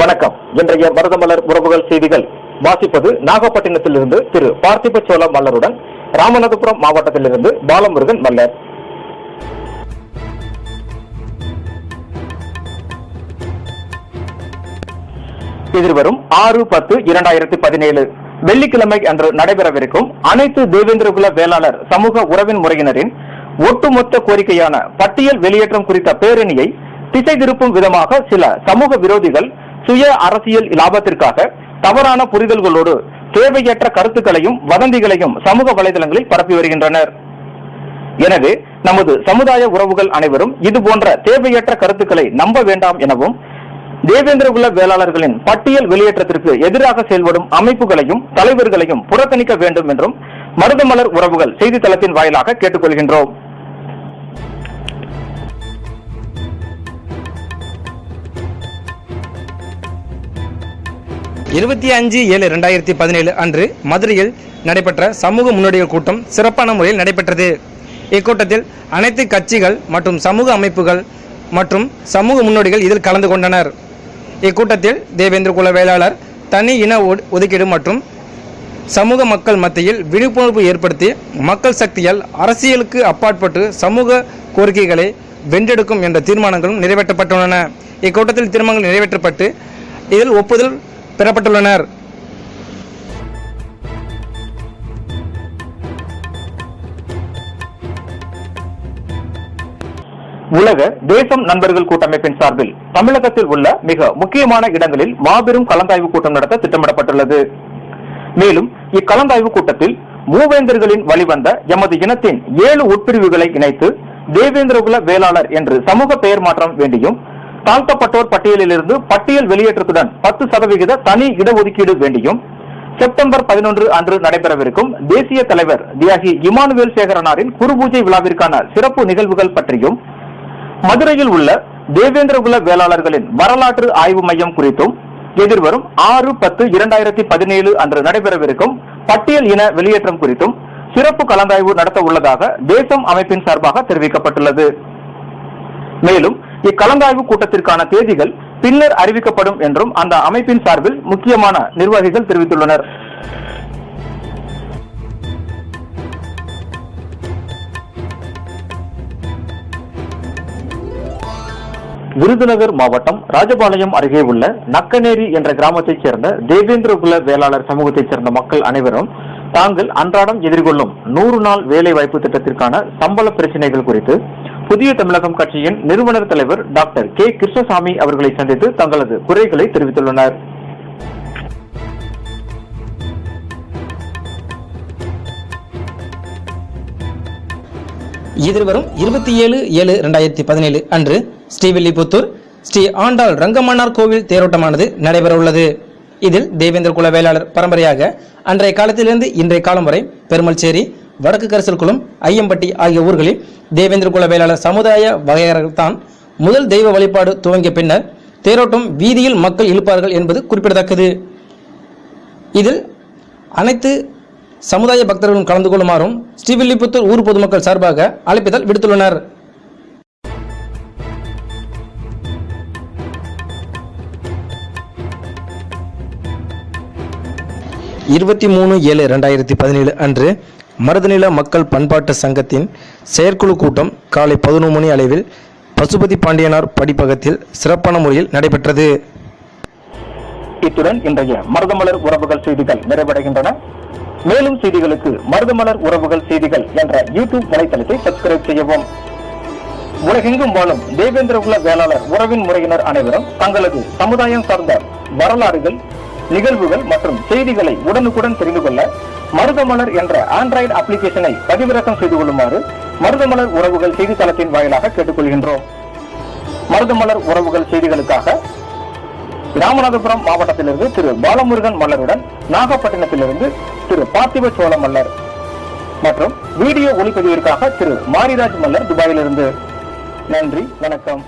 வணக்கம். இன்றைய மருதமலர் உறவுகள் செய்திகள் வாசிப்பது நாகப்பட்டினத்திலிருந்து திரு பார்த்திப சோழ மல்லருடன் ராமநாதபுரம் மாவட்டத்திலிருந்து பாலமுருகன் மல்லர். எதிர்வரும் 6/10/2017 வெள்ளிக்கிழமை அன்று நடைபெறவிருக்கும் அனைத்து தேவேந்திரகுல வேளாளர் சமூக உறவின் முறையினரின் ஒட்டுமொத்த கோரிக்கையான பட்டியல் வெளியேற்றம் குறித்த பேரணியை திசை திருப்பும் விதமாக சில சமூக விரோதிகள் சுய அரசியல் லாபத்திற்காக தவறான புரிதல்களோடு தேவையற்ற கருத்துக்களையும் வதந்திகளையும் சமூக வலைதளங்களில் பரப்பி வருகின்றனர். எனவே நமது சமுதாய உறவுகள் அனைவரும் இதுபோன்ற தேவையற்ற கருத்துக்களை நம்ப வேண்டாம் எனவும் தேவேந்திரகுல வேளாளர்களின் பட்டியல் வெளியேற்றத்திற்கு எதிராக செயல்படும் அமைப்புகளையும் தலைவர்களையும் புறக்கணிக்க வேண்டும் என்றும் மருதமலர் உறவுகள் செய்தித்தளத்தின் வாயிலாக கேட்டுக்கொள்கின்றோம். இருபத்தி 5/7/2017 அன்று மதுரையில் நடைபெற்ற சமூக முன்னோடிகள் கூட்டம் சிறப்பான முறையில் நடைபெற்றது. இக்கூட்டத்தில் அனைத்து கட்சிகள் மற்றும் சமூக அமைப்புகள் மற்றும் சமூக முன்னோடிகள் இதில் கலந்து கொண்டனர். இக்கூட்டத்தில் தேவேந்திரகுல வேளாளர் தனி இன ஒதுக்கீடு மற்றும் சமூக மக்கள் மத்தியில் விழிப்புணர்வு ஏற்படுத்தி மக்கள் சக்தியால் அரசியலுக்கு அப்பாற்பட்டு சமூக கோரிக்கைகளை வென்றெடுக்கும் என்ற தீர்மானங்களும் நிறைவேற்றப்பட்டுள்ளன. இக்கூட்டத்தில் தீர்மானங்கள் நிறைவேற்றப்பட்டு இதில் ஒப்புதல் பெறப்பட்டுள்ளனர். உலக தேசம் நண்பர்கள் கூட்டமைப்பின் சார்பில் தமிழகத்தில் உள்ள மிக முக்கியமான இடங்களில் மாபெரும் கலந்தாய்வு கூட்டம் நடத்த திட்டமிடப்பட்டுள்ளது. மேலும் இக்கலந்தாய்வு கூட்டத்தில் மூவேந்தர்களின் வழிவந்த எமது இனத்தின் 7 உட்பிரிவுகளை இணைத்து தேவேந்திரகுல வேளாளர் என்று சமூக பெயர் மாற்றம் வேண்டியும் தாழ்த்தப்பட்டோர் பட்டியலிலிருந்து பட்டியல் வெளியேற்றத்துடன் 10% தனி இடஒதுக்கீடு வேண்டியும் செப்டம்பர் 11 அன்று நடைபெறவிருக்கும் தேசிய தலைவர் தியாகி இமானுவேல் சேகரனாரின் குருபூஜை விழாவிற்கான சிறப்பு நிகழ்வுகள் பற்றியும் மதுரையில் உள்ள தேவேந்திரகுல வேளாளர்களின் வரலாற்று ஆய்வு மையம் குறித்தும் எதிர்வரும் 6/10/2017 அன்று நடைபெறவிருக்கும் பட்டியல் இன வெளியேற்றம் குறித்தும் சிறப்பு கலந்தாய்வு நடத்த உள்ளதாக தேசம் அமைப்பின் சார்பாக தெரிவிக்கப்பட்டுள்ளது. மேலும் இக்கலந்தாய்வு கூட்டத்திற்கான தேதிகள் பின்னர் அறிவிக்கப்படும் என்றும் அந்த அமைப்பின் சார்பில் முக்கியமான நிர்வாகிகள் தெரிவித்துள்ளனர். விருதுநகர் மாவட்டம் ராஜபாளையம் அருகே உள்ள நக்கநேரி என்ற கிராமத்தைச் சேர்ந்த தேவேந்திரகுல வேளாளர் சமூகத்தைச் சேர்ந்த மக்கள் அனைவரும் தாங்கள் அன்றாடம் எதிர்கொள்ளும் 100 நாள் வேலை வாய்ப்பு திட்டத்திற்கான சம்பள பிரச்சனைகள் குறித்து புதிய தமிழகம் கட்சியின் நிறுவனர் தலைவர் டாக்டர் கே கிருஷ்ணசாமி அவர்களை சந்தித்து தங்களது குறைகளை தெரிவித்துள்ளனர். எதிர்வரும் 27/7/2017 அன்று ஸ்ரீவில்லிபுத்தூர் ஸ்ரீ ஆண்டாள் ரங்கமன்னார் கோவில் தேரோட்டமானது நடைபெற உள்ளது. இதில் தேவேந்திரகுல வேளாளர் பரம்பரையாக அன்றைய காலத்திலிருந்து இன்றைய காலம் வரை பெருமல்சேரி, வடக்கு கரிசல்குளம், ஐயம்பட்டி ஆகிய ஊர்களில் தேவேந்திரகுல வேளாளர் சமுதாய வகையர்கள் தான் முதல் தெய்வ வழிபாடு துவங்கிய பின்னர் தேரோட்டம் வீதியில் மக்கள் இழுப்பார்கள் என்பது குறிப்பிடத்தக்கது. இதில் அனைத்து சமுதாய பக்தர்களும் கலந்து கொள்ளுமாறும் ஸ்ரீவில்லிபுத்தூர் ஊர் பொதுமக்கள் சார்பாக அழைப்பிதழ் விடுத்துள்ளனர். இருபத்தி 3/7/2017 அன்று மருதநில மக்கள் பண்பாட்டு சங்கத்தின் செயற்குழு கூட்டம் காலை 11 மணி அளவில் பசுபதி பாண்டியனார் படிப்பகத்தில் சிறப்பான முறையில் நடைபெற்றது. இத்துடன் இன்றைய மருதமலர் உறவுகள் செய்திகள் நிறைவடைகின்றன. மேலும் செய்திகளுக்கு மருதமலர் உறவுகள் செய்திகள் என்ற யூடியூப் வலைத்தளத்தை சப்ஸ்கிரைப் செய்யவும். உலகெங்கும் வாழும் தேவேந்திரகுல வேளாளர் உறவின் முறையினர் அனைவரும் தங்களது சமுதாயம் சார்ந்த வரலாறுகள், நிகழ்வுகள் மற்றும் செய்திகளை உடனுக்குடன் தெரிந்து கொள்ள மருதமலர் என்ற ஆண்ட்ராய்டு அப்ளிகேஷனை பதிவிறக்கம் செய்து கொள்ளுமாறு மருதமலர் உறவுகள் செய்தித்தளத்தின் வாயிலாக கேட்டுக்கொள்கின்றோம். மருதமலர் உறவுகள் செய்திகளுக்காக ராமநாதபுரம் மாவட்டத்திலிருந்து திரு பாலமுருகன் மல்லருடன் நாகப்பட்டினத்திலிருந்து திரு பார்த்திப சோழ மல்லர் மற்றும் வீடியோ ஒளிப்பதிவிற்காக திரு மாரிராஜ் மல்லர் துபாயிலிருந்து. நன்றி, வணக்கம்.